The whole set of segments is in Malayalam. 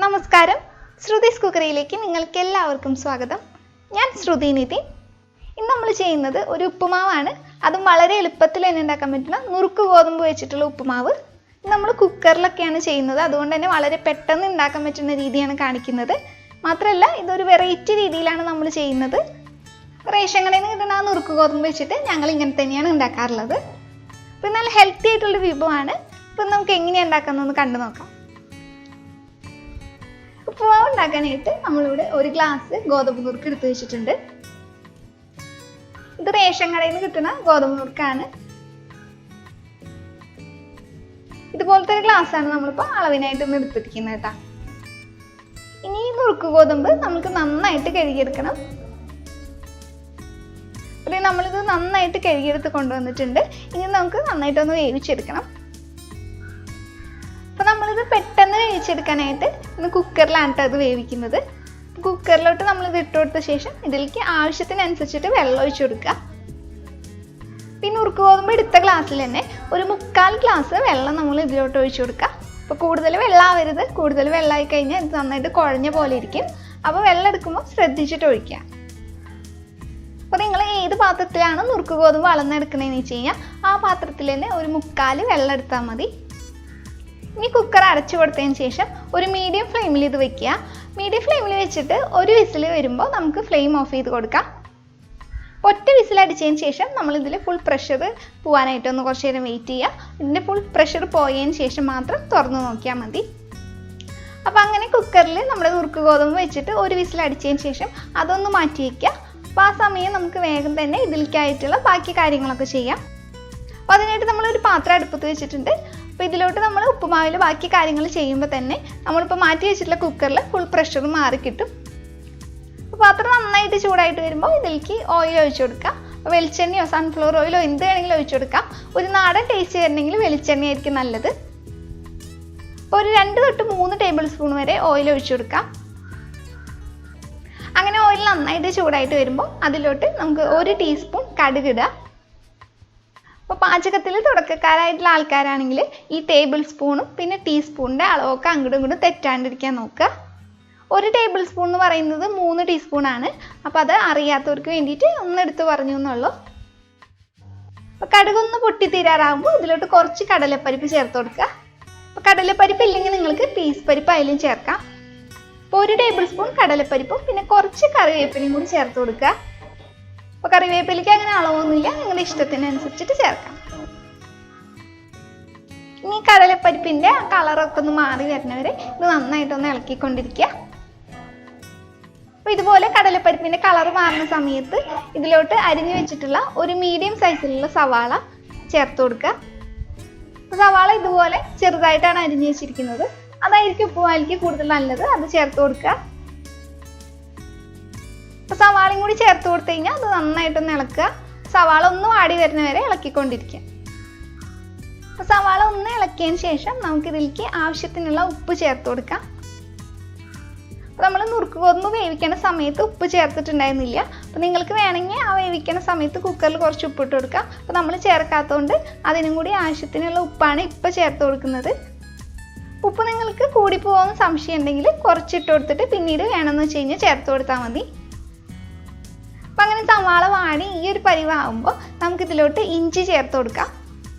നമസ്കാരം, ശ്രുതിസ് കുക്കറിയിലേക്ക് നിങ്ങൾക്ക് എല്ലാവർക്കും സ്വാഗതം. ഞാൻ ശ്രുതി നിതിൻ. ഇന്ന് നമ്മൾ ചെയ്യുന്നത് ഒരു ഉപ്പുമാവാണ്. അതും വളരെ എളുപ്പത്തിൽ തന്നെ ഉണ്ടാക്കാൻ പറ്റുന്ന നുറുക്ക് ഗോതമ്പ് വെച്ചിട്ടുള്ള ഉപ്പുമാവ്. നമ്മൾ കുക്കറിലൊക്കെയാണ് ചെയ്യുന്നത്, അതുകൊണ്ട് തന്നെ വളരെ പെട്ടെന്ന് ഉണ്ടാക്കാൻ പറ്റുന്ന രീതിയാണ് കാണിക്കുന്നത്. മാത്രമല്ല, ഇതൊരു വെറൈറ്റി രീതിയിലാണ് നമ്മൾ ചെയ്യുന്നത്. റേഷൻ കടയിൽ നിന്ന് കിട്ടുന്ന നുറുക്ക് ഗോതമ്പ് വെച്ചിട്ട് ഞങ്ങൾ ഇങ്ങനെ തന്നെയാണ് ഉണ്ടാക്കാറുള്ളത്. അപ്പോൾ നല്ല ഹെൽത്തി ആയിട്ടുള്ള വിഭവമാണ്. ഇപ്പം നമുക്ക് എങ്ങനെയാണ് ഉണ്ടാക്കുന്നതെന്ന് കണ്ടു നോക്കാം. ഉപ്പുമാവ് ഉണ്ടാക്കാനായിട്ട് നമ്മളിവിടെ ഒരു ഗ്ലാസ് ഗോതമ്പ് നുറുക്ക് എടുത്ത് വെച്ചിട്ടുണ്ട്. ഇത് റേഷൻ കടയിൽ നിന്ന് കിട്ടുന്ന ഗോതമ്പ് നുറുക്കാണ്. ഇതുപോലത്തെ ഒരു ഗ്ലാസ്സാണ് നമ്മളിപ്പോൾ അളവിനായിട്ട് ഒന്ന് എടുത്തിരിക്കുന്നത് കേട്ടോ. ഇനി ഈ നുറുക്ക് ഗോതമ്പ് നമുക്ക് നന്നായിട്ട് കഴുകിയെടുക്കണം. അപ്പോൾ നമ്മളിത് നന്നായിട്ട് കഴുകിയെടുത്ത് കൊണ്ടുവന്നിട്ടുണ്ട്. ഇനി നമുക്ക് നന്നായിട്ടൊന്ന് വേവിച്ചെടുക്കണം. അപ്പോൾ നമ്മളിത് പെട്ടെന്ന് വേവിച്ചെടുക്കാനായിട്ട് ഇന്ന് കുക്കറിലാണ് അത് വേവിക്കുന്നത്. കുക്കറിലോട്ട് നമ്മളിത് ഇട്ട് കൊടുത്ത ശേഷം ഇതിലേക്ക് ആവശ്യത്തിനനുസരിച്ചിട്ട് വെള്ളം ഒഴിച്ചു കൊടുക്കുക. പിന്നെ നുറുക്ക് ഗോതമ്പ് എടുത്ത ഗ്ലാസ്സിൽ തന്നെ ഒരു 3/4 ഗ്ലാസ് വെള്ളം നമ്മൾ ഇതിലോട്ട് ഒഴിച്ചു കൊടുക്കുക. അപ്പോൾ കൂടുതൽ വെള്ളം ആവരുത്. കൂടുതൽ വെള്ളമായി കഴിഞ്ഞാൽ ഇത് നന്നായിട്ട് കുഴഞ്ഞ പോലെ ഇരിക്കും. അപ്പോൾ വെള്ളം എടുക്കുമ്പോൾ ശ്രദ്ധിച്ചിട്ട് ഒഴിക്കുക. അപ്പോൾ നിങ്ങൾ ഏത് പാത്രത്തിലാണ് നുറുക്ക് ഗോതമ്പ് അളന്നെടുക്കണതെന്ന് വെച്ച് കഴിഞ്ഞാൽ ആ പാത്രത്തിൽ തന്നെ ഒരു 3/4 വെള്ളം എടുത്താൽ മതി. ഇനി കുക്കർ അടച്ചു കൊടുത്തതിന് ശേഷം ഒരു മീഡിയം ഫ്ലെയിമിൽ ഇത് വെക്കുക. മീഡിയം ഫ്ലെയിമിൽ വെച്ചിട്ട് ഒരു വിസിൽ വരുമ്പോൾ നമുക്ക് ഫ്ലെയിം ഓഫ് ചെയ്ത് കൊടുക്കാം. ഒറ്റ വിസിൽ അടിച്ചതിന് ശേഷം നമ്മളിതിൽ ഫുൾ പ്രഷർ പോകാനായിട്ടൊന്ന് കുറച്ച് നേരം വെയിറ്റ് ചെയ്യുക. ഇതിൻ്റെ ഫുൾ പ്രഷർ പോയതിന് ശേഷം മാത്രം തുറന്ന് നോക്കിയാൽ മതി. അപ്പോൾ അങ്ങനെ കുക്കറിൽ നമ്മുടെ നുറുക്ക് ഗോതമ്പ് വെച്ചിട്ട് ഒരു വിസിൽ അടിച്ചതിന് ശേഷം അതൊന്ന് മാറ്റി വയ്ക്കുക. അപ്പോൾ ആ സമയം നമുക്ക് വേഗം തന്നെ ഇതിലേക്കായിട്ടുള്ള ബാക്കി കാര്യങ്ങളൊക്കെ ചെയ്യാം. അപ്പോൾ അതിനായിട്ട് നമ്മളൊരു പാത്രം അടുപ്പത്ത് വെച്ചിട്ടുണ്ട്. അപ്പോൾ ഇതിലോട്ട് നമ്മൾ ഉപ്പുമാവിൽ ബാക്കി കാര്യങ്ങൾ ചെയ്യുമ്പോൾ തന്നെ നമ്മളിപ്പോൾ മാറ്റി വെച്ചിട്ടുള്ള കുക്കറിൽ ഫുൾ പ്രഷർ മാറി കിട്ടും. അപ്പോൾ പാത്രം നന്നായിട്ട് ചൂടായിട്ട് വരുമ്പോൾ ഇതിലേക്ക് ഓയിൽ ഒഴിച്ചു കൊടുക്കുക. അപ്പോൾ വെളിച്ചെണ്ണയോ സൺഫ്ലവർ ഓയിലോ എന്ത് വേണമെങ്കിലും ഒഴിച്ചു കൊടുക്കാം. ഒരു നാടൻ ടേസ്റ്റ് വരണമെങ്കിൽ വെളിച്ചെണ്ണയായിരിക്കും നല്ലത്. അപ്പോൾ ഒരു 2 തൊട്ട് 3 ടേബിൾ സ്പൂൺ വരെ ഓയിൽ ഒഴിച്ചു കൊടുക്കാം. അങ്ങനെ ഓയിൽ നന്നായിട്ട് ചൂടായിട്ട് വരുമ്പോൾ അതിലോട്ട് നമുക്ക് 1 ടീസ്പൂൺ കടുക് ഇടുക. അപ്പോൾ പാചകത്തിൽ തുടക്കക്കാരായിട്ടുള്ള ആൾക്കാരാണെങ്കിൽ ഈ ടേബിൾ സ്പൂണും പിന്നെ ടീസ്പൂണിൻ്റെ അളവൊക്കെ അങ്ങോട്ടും ഇങ്ങോട്ടും തെറ്റാണ്ടിരിക്കാൻ നോക്കുക. 1 ടേബിൾ സ്പൂൺ എന്ന് പറയുന്നത് 3 ടീസ്പൂണാണ്. അപ്പോൾ അത് അറിയാത്തവർക്ക് വേണ്ടിയിട്ട് ഒന്നെടുത്ത് പറഞ്ഞു എന്നുള്ളൂ. അപ്പോൾ കടുകൊന്ന് പൊട്ടിത്തീരാറാകുമ്പോൾ ഇതിലോട്ട് കുറച്ച് കടലപ്പരിപ്പ് ചേർത്ത് കൊടുക്കുക. അപ്പോൾ കടലപ്പരിപ്പ് ഇല്ലെങ്കിൽ നിങ്ങൾക്ക് പീസ് പരിപ്പ് അതിലും ചേർക്കാം. അപ്പോൾ 1 ടേബിൾ സ്പൂൺ കടലപ്പരിപ്പും പിന്നെ കുറച്ച് കറിവേപ്പിലയും കൂടി ചേർത്ത് കൊടുക്കുക. അപ്പോൾ കറിവേപ്പിലേക്ക് അങ്ങനെ അളവൊന്നുമില്ല, നിങ്ങളുടെ ഇഷ്ടത്തിനനുസരിച്ചിട്ട് ചേർക്കാം. ഇനി കടലപ്പരിപ്പിൻ്റെ ആ കളറൊക്കെ ഒന്ന് മാറി വരുന്നവരെ ഇത് നന്നായിട്ടൊന്ന് ഇളക്കിക്കൊണ്ടിരിക്കുക. അപ്പോൾ ഇതുപോലെ കടലപ്പരിപ്പിൻ്റെ കളർ മാറുന്ന സമയത്ത് ഇതിലോട്ട് അരിഞ്ഞു വെച്ചിട്ടുള്ള ഒരു മീഡിയം സൈസിലുള്ള സവാള ചേർത്ത് കൊടുക്കുക. അപ്പോൾ സവാള ഇതുപോലെ ചെറുതായിട്ടാണ് അരിഞ്ഞു വെച്ചിരിക്കുന്നത്. അതായിരിക്കും ഉപ്പുമാവിലേക്ക് കൂടുതൽ നല്ലത്. അത് ചേർത്ത് കൊടുക്കുക. അപ്പോൾ സവാളയും കൂടി ചേർത്ത് കൊടുത്തു കഴിഞ്ഞാൽ അത് നന്നായിട്ടൊന്ന് ഇളക്കുക. സവാള ഒന്ന് വാടി വരുന്ന വരെ ഇളക്കിക്കൊണ്ടിരിക്കുക. അപ്പോൾ സവാള ഒന്ന് ഇളക്കിയതിന് ശേഷം നമുക്കിതിലേക്ക് ആവശ്യത്തിനുള്ള ഉപ്പ് ചേർത്ത് കൊടുക്കാം. അപ്പോൾ നമ്മൾ നുറുക്ക് ഗോതമ്പ് വേവിക്കുന്ന സമയത്ത് ഉപ്പ് ചേർത്തിട്ടുണ്ടായിരുന്നില്ല. അപ്പോൾ നിങ്ങൾക്ക് വേണമെങ്കിൽ ആ വേവിക്കുന്ന സമയത്ത് കുക്കറിൽ കുറച്ച് ഉപ്പിട്ട് കൊടുക്കാം. അപ്പോൾ നമ്മൾ ചേർക്കാത്തതുകൊണ്ട് അതിനും കൂടി ആവശ്യത്തിനുള്ള ഉപ്പാണ് ഇപ്പോൾ ചേർത്ത് കൊടുക്കുന്നത്. ഉപ്പ് നിങ്ങൾക്ക് കൂടിപ്പോകുന്ന സംശയം ഉണ്ടെങ്കിൽ കുറച്ചിട്ട് കൊടുത്തിട്ട് പിന്നീട് വേണമെന്ന് വെച്ച് കഴിഞ്ഞാൽ ചേർത്ത് കൊടുത്താൽ മതി. അപ്പം അങ്ങനെ സവാള വാടി ഈ ഒരു പരിവാകുമ്പോൾ നമുക്കിതിലോട്ട് ഇഞ്ചി ചേർത്ത് കൊടുക്കാം.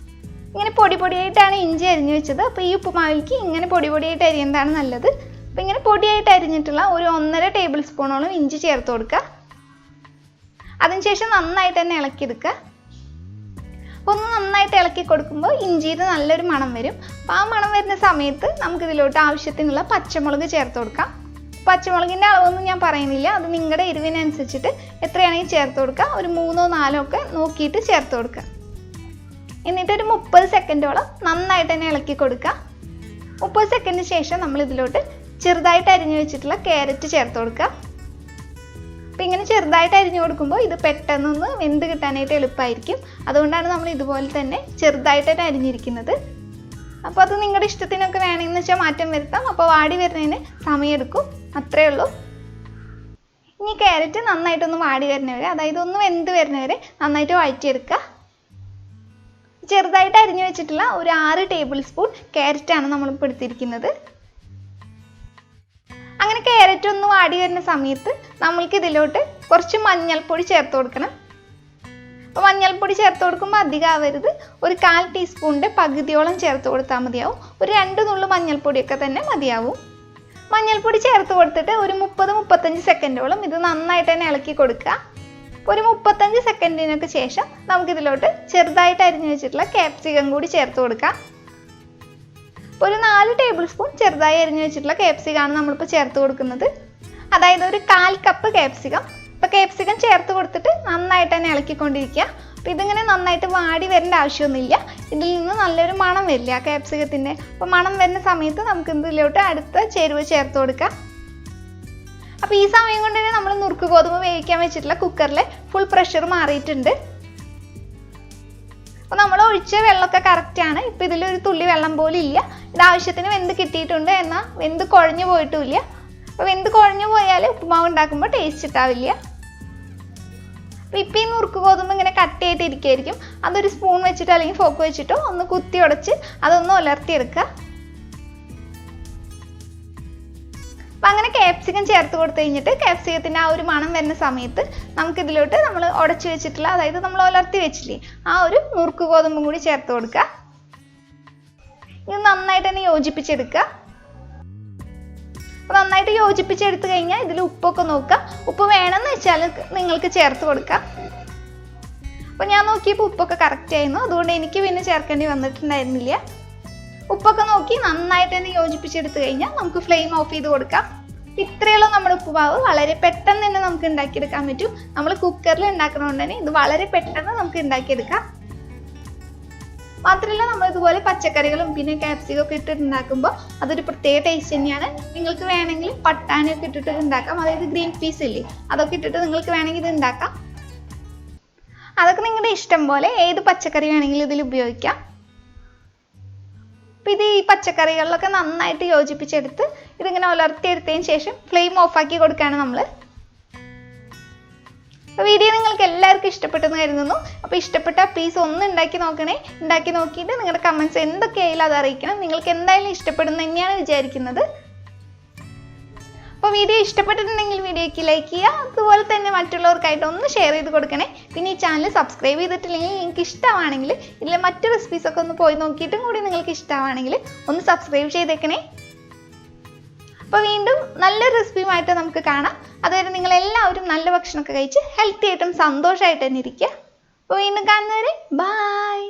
ഇങ്ങനെ പൊടി പൊടിയായിട്ടാണ് ഇഞ്ചി അരിഞ്ഞു വെച്ചത്. അപ്പോൾ ഈ ഉപ്പുമാവിലേക്ക് ഇങ്ങനെ പൊടി പൊടിയായിട്ട് അരിയുന്നതാണ് നല്ലത്. അപ്പോൾ ഇങ്ങനെ പൊടിയായിട്ട് അരിഞ്ഞിട്ടുള്ള ഒരു 1.5 ടേബിൾ സ്പൂണോളം ഇഞ്ചി ചേർത്ത് കൊടുക്കുക. അതിനുശേഷം നന്നായിട്ട് തന്നെ ഇളക്കിയെടുക്കുക. അപ്പോൾ ഒന്ന് നന്നായിട്ട് ഇളക്കി കൊടുക്കുമ്പോൾ ഇഞ്ചിയുടെ നല്ലൊരു മണം വരും. അപ്പോൾ ആ മണം വരുന്ന സമയത്ത് നമുക്കിതിലോട്ട് ആവശ്യത്തിനുള്ള പച്ചമുളക് ചേർത്ത് കൊടുക്കാം. പച്ചമുളകിൻ്റെ അളവൊന്നും ഞാൻ പറയുന്നില്ല, അത് നിങ്ങളുടെ എരിവിനനുസരിച്ചിട്ട് എത്രയാണെങ്കിൽ ചേർത്ത് കൊടുക്കുക. ഒരു 3 or 4 ഒക്കെ നോക്കിയിട്ട് ചേർത്ത് കൊടുക്കുക. എന്നിട്ടൊരു 30 സെക്കൻഡോളം നന്നായിട്ട് തന്നെ ഇളക്കി കൊടുക്കുക. 30 സെക്കൻഡിന് ശേഷം നമ്മൾ ഇതിലോട്ട് ചെറുതായിട്ട് അരിഞ്ഞു വെച്ചിട്ടുള്ള ക്യാരറ്റ് ചേർത്ത് കൊടുക്കുക. അപ്പോൾ ഇങ്ങനെ ചെറുതായിട്ട് അരിഞ്ഞു കൊടുക്കുമ്പോൾ ഇത് പെട്ടെന്നൊന്ന് വെന്ത് കിട്ടാനായിട്ട് എളുപ്പമായിരിക്കും. അതുകൊണ്ടാണ് നമ്മൾ ഇതുപോലെ തന്നെ ചെറുതായിട്ട് അരിഞ്ഞിരിക്കുന്നത്. അപ്പോൾ അത് നിങ്ങളുടെ ഇഷ്ടത്തിനൊക്കെ വേണമെന്ന് വെച്ചാൽ മാറ്റം വരുത്താം. അപ്പോൾ വാടി വരുന്നതിന് സമയമെടുക്കും, അത്രയേ ഉള്ളൂ. ഇനി ക്യാരറ്റ് നന്നായിട്ടൊന്ന് വാടി വരുന്നവരെ, അതായത് ഒന്ന് വെന്ത് വരുന്നവരെ നന്നായിട്ട് വഴറ്റിയെടുക്കുക. ചെറുതായിട്ട് അരിഞ്ഞു വെച്ചിട്ടുള്ള ഒരു 6 ടേബിൾ സ്പൂൺ ക്യാരറ്റാണ് നമ്മളിപ്പോൾ എടുത്തിരിക്കുന്നത്. നന്നായിട്ട് ഒന്ന് വാടി വരുന്ന സമയത്ത് നമ്മൾക്ക് ഇതിലോട്ട് കുറച്ച് മഞ്ഞൾപ്പൊടി ചേർത്ത് കൊടുക്കണം. അപ്പോൾ മഞ്ഞൾപ്പൊടി ചേർത്ത് കൊടുക്കുമ്പോൾ അധികം ആവരുത്. ഒരു 1/4 ടീസ്പൂണിൻ്റെ പകുതിയോളം ചേർത്ത് കൊടുത്താൽ മതിയാവും. ഒരു 2 നുള്ളു മഞ്ഞൾപ്പൊടിയൊക്കെ തന്നെ മതിയാവും. മഞ്ഞൾപ്പൊടി ചേർത്ത് കൊടുത്തിട്ട് ഒരു 30-35 സെക്കൻഡോളം ഇത് നന്നായിട്ട് തന്നെ ഇളക്കി കൊടുക്കുക. ഒരു 35 സെക്കൻഡിനൊക്കെ ശേഷം നമുക്കിതിലോട്ട് ചെറുതായിട്ട് അരിഞ്ഞു വെച്ചിട്ടുള്ള ക്യാപ്സിക്കം കൂടി ചേർത്ത് കൊടുക്കാം. ഒരു 4 ടേബിൾ സ്പൂൺ ചെറുതായി അരിഞ്ഞു വെച്ചിട്ടുള്ള ക്യാപ്സിക്കമാണ് നമ്മളിപ്പോൾ ചേർത്ത് കൊടുക്കുന്നത്. അതായത് ഒരു 1/4 കപ്പ് ക്യാപ്സിക്കം. അപ്പോൾ ക്യാപ്സിക്കം ചേർത്ത് കൊടുത്തിട്ട് നന്നായിട്ട് തന്നെ ഇളക്കിക്കൊണ്ടിരിക്കുക. അപ്പോൾ ഇതിങ്ങനെ നന്നായിട്ട് വാടി വരേണ്ട ആവശ്യമൊന്നുമില്ല. ഇതിൽ നിന്ന് നല്ലൊരു മണം വരില്ല ആ ക്യാപ്സിക്കത്തിൻ്റെ. അപ്പോൾ മണം വരുന്ന സമയത്ത് നമുക്ക് ഇതിലോട്ട് അടുത്ത ചേരുവ ചേർത്ത് കൊടുക്കാം. അപ്പോൾ ഈ സമയം കൊണ്ട് തന്നെ നമ്മൾ നുറുക്ക് ഗോതമ്പ് വേവിക്കാൻ വെച്ചിട്ടുള്ള കുക്കറിലെ ഫുൾ പ്രഷർ മാറിയിട്ടുണ്ട്. അപ്പോൾ നമ്മൾ ഒഴിച്ച വെള്ളമൊക്കെ കറക്റ്റാണ്. ഇപ്പോൾ ഇതിലൊരു തുള്ളി വെള്ളം പോലും ഇല്ല. ഇത് ആവശ്യത്തിന് വെന്ത് കിട്ടിയിട്ടുണ്ട്, എന്നാൽ വെന്ത് കുഴഞ്ഞു പോയിട്ടുമില്ല. അപ്പോൾ വെന്ത് കുഴഞ്ഞു പോയാൽ ഉപ്പുമാവ് ഉണ്ടാക്കുമ്പോൾ ടേസ്റ്റ് ഉണ്ടാവില്ല. അപ്പോൾ ഇപ്പോൾ ഈ നുറുക്ക് ഗോതമ്പ് ഇങ്ങനെ കട്ടിയായിട്ട് ഇരിക്കുകയായിരിക്കും. അതൊരു സ്പൂൺ വെച്ചിട്ടോ അല്ലെങ്കിൽ ഫോക്ക് വെച്ചിട്ടോ ഒന്ന് കുത്തി ഉടച്ച് അതൊന്ന് ഉലർത്തിയെടുക്കുക. അപ്പം അങ്ങനെ ക്യാപ്സിക്കം ചേർത്ത് കൊടുത്തു കഴിഞ്ഞിട്ട് ക്യാപ്സിക്കത്തിൻ്റെ ആ ഒരു മണം വരുന്ന സമയത്ത് നമുക്കിതിലോട്ട് നമ്മൾ ഉടച്ച് വെച്ചിട്ടുള്ള, അതായത് നമ്മൾ ഉലർത്തി വെച്ചില്ലേ, ആ ഒരു നുറുക്ക് ഗോതമ്പും കൂടി ചേർത്ത് കൊടുക്കുക. ഇത് നന്നായിട്ട് തന്നെ യോജിപ്പിച്ചെടുക്കുക. അപ്പോൾ നന്നായിട്ട് യോജിപ്പിച്ചെടുത്ത് കഴിഞ്ഞാൽ ഇതിൽ ഉപ്പൊക്കെ നോക്കുക. ഉപ്പ് വേണമെന്ന് വെച്ചാൽ നിങ്ങൾക്ക് ചേർത്ത് കൊടുക്കാം. അപ്പോൾ ഞാൻ നോക്കിയപ്പോൾ ഉപ്പൊക്കെ കറക്റ്റ് ആയിരുന്നു. അതുകൊണ്ട് എനിക്ക് പിന്നെ ചേർക്കേണ്ടി വന്നിട്ടുണ്ടായിരുന്നില്ല. ഉപ്പൊക്കെ നോക്കി നന്നായിട്ട് തന്നെ യോജിപ്പിച്ചെടുത്ത് കഴിഞ്ഞാൽ നമുക്ക് ഫ്ലെയിം ഓഫ് ചെയ്ത് കൊടുക്കാം. ഇത്രയുള്ള നമ്മുടെ ഉപ്പുമാവ് വളരെ പെട്ടെന്ന് തന്നെ നമുക്ക് ഉണ്ടാക്കിയെടുക്കാൻ പറ്റും. നമ്മൾ കുക്കറിൽ ഉണ്ടാക്കുന്നതുകൊണ്ട് തന്നെ ഇത് വളരെ പെട്ടെന്ന് നമുക്ക് ഉണ്ടാക്കിയെടുക്കാം. മാത്രമല്ല നമ്മൾ ഇതുപോലെ പച്ചക്കറികളും പിന്നെ ക്യാപ്സിക്കം ഒക്കെ ഇട്ടിട്ട് ഉണ്ടാക്കുമ്പോൾ അതൊരു പ്രത്യേക ടേസ്റ്റ് തന്നെയാണ്. നിങ്ങൾക്ക് വേണമെങ്കിൽ പട്ടാണിയൊക്കെ ഇട്ടിട്ട് ഉണ്ടാക്കാം. അതായത് ഗ്രീൻ പീസ് ഇല്ലേ, അതൊക്കെ ഇട്ടിട്ട് നിങ്ങൾക്ക് വേണമെങ്കിൽ ഇത് ഉണ്ടാക്കാം. അതൊക്കെ നിങ്ങളുടെ ഇഷ്ടം പോലെ ഏത് പച്ചക്കറി വേണമെങ്കിലും ഇതിൽ ഉപയോഗിക്കാം. അപ്പോൾ ഇത് ഈ പച്ചക്കറികളിലൊക്കെ നന്നായിട്ട് യോജിപ്പിച്ചെടുത്ത് ഇതിങ്ങനെ ഉലർത്തിയെടുത്തതിന് ശേഷം ഫ്ലെയിം ഓഫാക്കി കൊടുക്കുകയാണ് നമ്മൾ. അപ്പോൾ വീഡിയോ നിങ്ങൾക്ക് എല്ലാവർക്കും ഇഷ്ടപ്പെട്ടെന്ന് കരുതുന്നു. അപ്പോൾ ഇഷ്ടപ്പെട്ടാൽ പ്ലീസ് ഒന്ന് ഉണ്ടാക്കി നോക്കണേ. ഉണ്ടാക്കി നോക്കിയിട്ട് നിങ്ങളുടെ കമൻറ്റ്സ് എന്തൊക്കെയായാലും അത് അറിയിക്കണം. നിങ്ങൾക്ക് എന്തായാലും ഇഷ്ടപ്പെടുന്നു തന്നെയാണ് വിചാരിക്കുന്നത്. അപ്പോൾ വീഡിയോ ഇഷ്ടപ്പെട്ടിട്ടുണ്ടെങ്കിൽ വീഡിയോയ്ക്ക് ലൈക്ക് ചെയ്യുക. അതുപോലെ തന്നെ മറ്റുള്ളവർക്കായിട്ട് ഒന്ന് ഷെയർ ചെയ്ത് കൊടുക്കണേ. പിന്നെ ഈ ചാനൽ സബ്സ്ക്രൈബ് ചെയ്തിട്ടില്ലെങ്കിൽ നിങ്ങൾക്ക് ഇഷ്ടമാണെങ്കിൽ ഇതിലെ മറ്റു റെസിപ്പീസൊക്കെ ഒന്ന് പോയി നോക്കിയിട്ടും കൂടി നിങ്ങൾക്ക് ഇഷ്ടമാണെങ്കിൽ ഒന്ന് സബ്സ്ക്രൈബ് ചെയ്തേക്കണേ. അപ്പോൾ വീണ്ടും നല്ലൊരു റെസിപ്പിയുമായിട്ട് നമുക്ക് കാണാം. അതുവരെ നിങ്ങളെല്ലാവരും നല്ല ഭക്ഷണമൊക്കെ കഴിച്ച് ഹെൽത്തി ആയിട്ടും സന്തോഷമായിട്ട് തന്നെ ഇരിക്കുക. അപ്പോൾ വീണ്ടും കാണുന്നവരെ ബൈ.